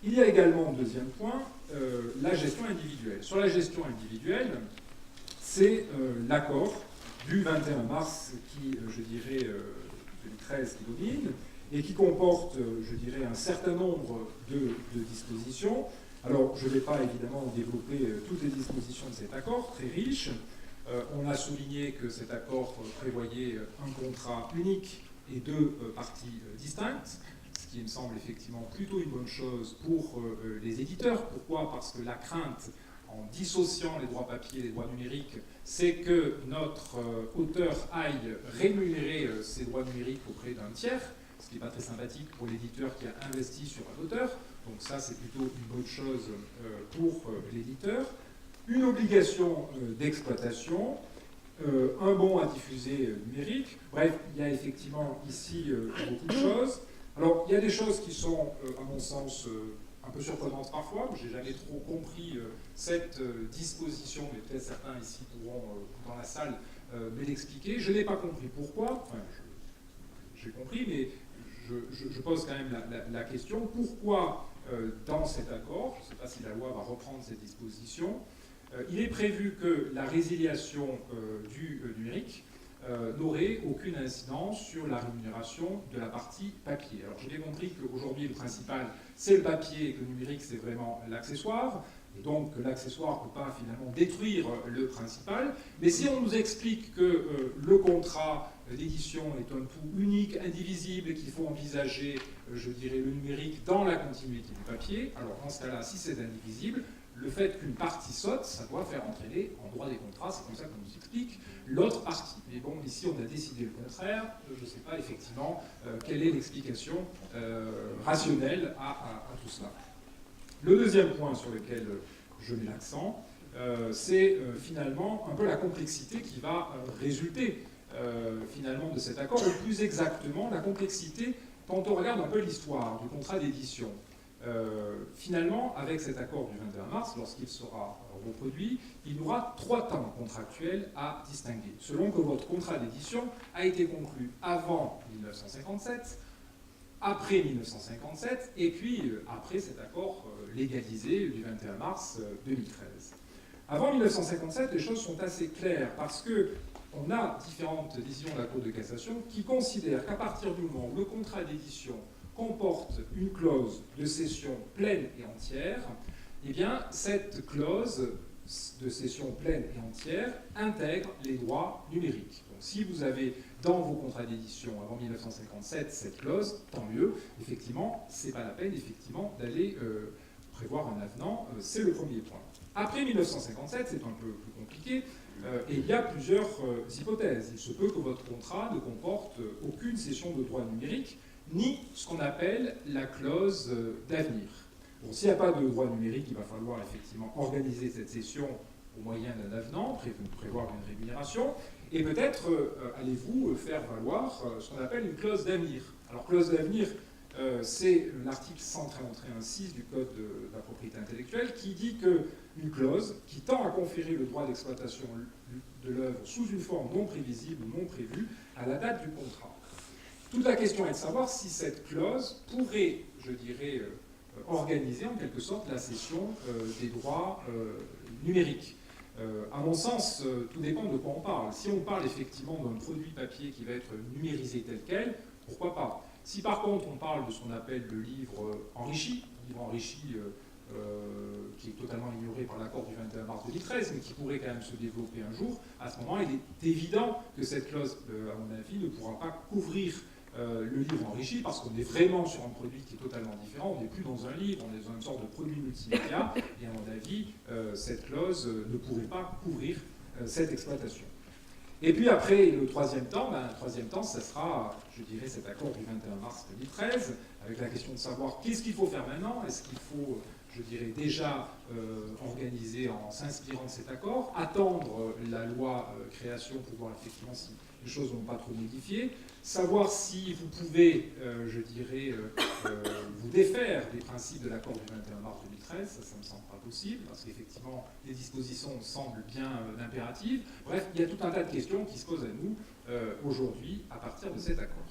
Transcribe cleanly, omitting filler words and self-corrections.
Il y a également, deuxième point, la gestion individuelle. Sur la gestion individuelle, c'est l'accord du 21 mars qui, je dirais, 2013 qui domine, et qui comporte, je dirais, un certain nombre de dispositions. Alors, je ne vais pas évidemment développer toutes les dispositions de cet accord, très riche. On a souligné que cet accord prévoyait un contrat unique et deux parties distinctes, ce qui me semble effectivement plutôt une bonne chose pour les éditeurs. Pourquoi ? Parce que la crainte, en dissociant les droits papier et les droits numériques, c'est que notre auteur aille rémunérer ses droits numériques auprès d'un tiers, ce qui n'est pas très sympathique pour l'éditeur qui a investi sur un auteur. Donc ça, c'est plutôt une bonne chose pour l'éditeur. Une obligation d'exploitation, un bon à diffuser numérique. Bref, il y a effectivement ici beaucoup de choses. Alors, il y a des choses qui sont, à mon sens, un peu surprenantes parfois. Je n'ai jamais trop compris cette disposition, mais peut-être certains ici pourront, dans la salle, me l'expliquer. Je n'ai pas compris pourquoi. Enfin, j'ai compris, mais je pose quand même la question. Pourquoi, dans cet accord, je ne sais pas si la loi va reprendre cette disposition, il est prévu que la résiliation du numérique n'aurait aucune incidence sur la rémunération de la partie papier. Alors j'ai bien compris qu'aujourd'hui le principal c'est le papier et que le numérique c'est vraiment l'accessoire, et donc l'accessoire ne peut pas finalement détruire le principal, mais si on nous explique que le contrat d'édition est un tout unique, indivisible, et qu'il faut envisager, je dirais, le numérique dans la continuité du papier, alors dans ce cas-là, si c'est indivisible, le fait qu'une partie saute, ça doit faire entraîner, en droit des contrats, c'est comme ça qu'on nous explique, l'autre partie. Mais bon, ici, on a décidé le contraire. Je ne sais pas effectivement quelle est l'explication rationnelle à tout cela. Le deuxième point sur lequel je mets l'accent, c'est finalement un peu la complexité qui va résulter finalement de cet accord, ou plus exactement la complexité quand on regarde un peu l'histoire du contrat d'édition. Finalement, avec cet accord du 21 mars, lorsqu'il sera reproduit, il y aura 3 temps contractuels à distinguer, selon que votre contrat d'édition a été conclu avant 1957, après 1957, et puis après cet accord légalisé du 21 mars 2013. Avant 1957, les choses sont assez claires, parce que on a différentes décisions de la Cour de cassation qui considèrent qu'à partir du moment où le contrat d'édition comporte une clause de cession pleine et entière, eh bien, cette clause de cession pleine et entière intègre les droits numériques. Donc, si vous avez dans vos contrats d'édition avant 1957 cette clause, tant mieux. Effectivement, c'est pas la peine effectivement d'aller prévoir un avenant. C'est le premier point. Après 1957, c'est un peu plus compliqué. Et il y a plusieurs hypothèses. Il se peut que votre contrat ne comporte aucune cession de droits numériques, ni ce qu'on appelle la clause d'avenir. Bon, s'il n'y a pas de droit numérique, il va falloir effectivement organiser cette cession au moyen d'un avenant, prévoir une rémunération, et peut-être allez-vous faire valoir ce qu'on appelle une clause d'avenir. Alors, clause d'avenir, c'est l'article 131.6 du Code de la propriété intellectuelle qui dit qu'une clause qui tend à conférer le droit d'exploitation de l'œuvre sous une forme non prévisible ou non prévue à la date du contrat. Toute la question est de savoir si cette clause pourrait, je dirais, organiser en quelque sorte la cession des droits numériques. À mon sens, tout dépend de quoi on parle. Si on parle effectivement d'un produit papier qui va être numérisé tel quel, pourquoi pas ? Si par contre on parle de ce qu'on appelle le livre enrichi qui est totalement ignoré par l'accord du 21 mars 2013, mais qui pourrait quand même se développer un jour, à ce moment il est évident que cette clause, à mon avis, ne pourra pas couvrir le livre enrichi, parce qu'on est vraiment sur un produit qui est totalement différent, on n'est plus dans un livre, on est dans une sorte de produit multimédia, et à mon avis, cette clause ne pourrait pas couvrir cette exploitation. Et puis après, le troisième temps, ça sera, je dirais, cet accord du 21 mars 2013, avec la question de savoir qu'est-ce qu'il faut faire maintenant, est-ce qu'il faut, je dirais, déjà organiser en s'inspirant de cet accord, attendre la loi création pour voir effectivement si les choses n'ont pas trop modifié, savoir si vous pouvez, je dirais, vous défaire des principes de l'accord du 21 mars 2013, ça me semble pas possible, parce qu'effectivement, les dispositions semblent bien impératives. Bref, il y a tout un tas de questions qui se posent à nous aujourd'hui à partir de cet accord.